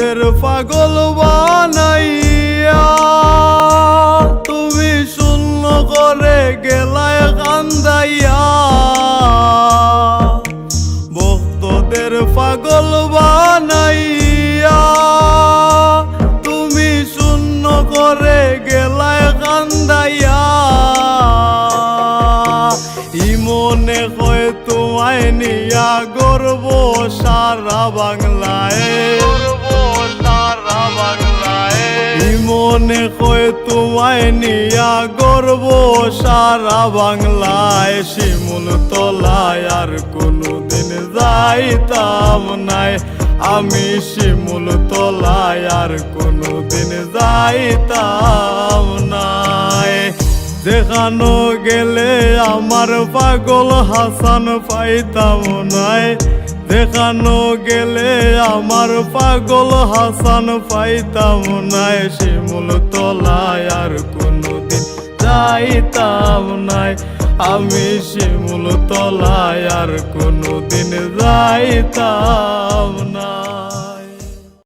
ভক্তদের পাগল বানাইয়া তুমি শূন্য করে গেলায় কান্দাইয়া। ভক্তদের পাগল বানাইয়া তুমি শূন্য করে গেলায় কান্দাইয়া। ইমনে কয় তোমায় নিয়া গর্ব সারা বাংলায়, ইমনে কয় তোমায় নিয়া গর্ব সারা বাংলায়। শিমুল তলায় আর কোনদিন যাইতাম নাই, আমি শিমুল তলায় আর কোনদিন যাইতাম নাই। দেখানো গেলে আমার পাগল হাসান পাইতাম নাই, দেখানো গেলে আমার পাগল হাসান পাইতাম নাই। শিমুল তলায় আর কোনদিন যাইতাম নাই, আমি শিমুল তলায় আর কোনদিন যাইতাম।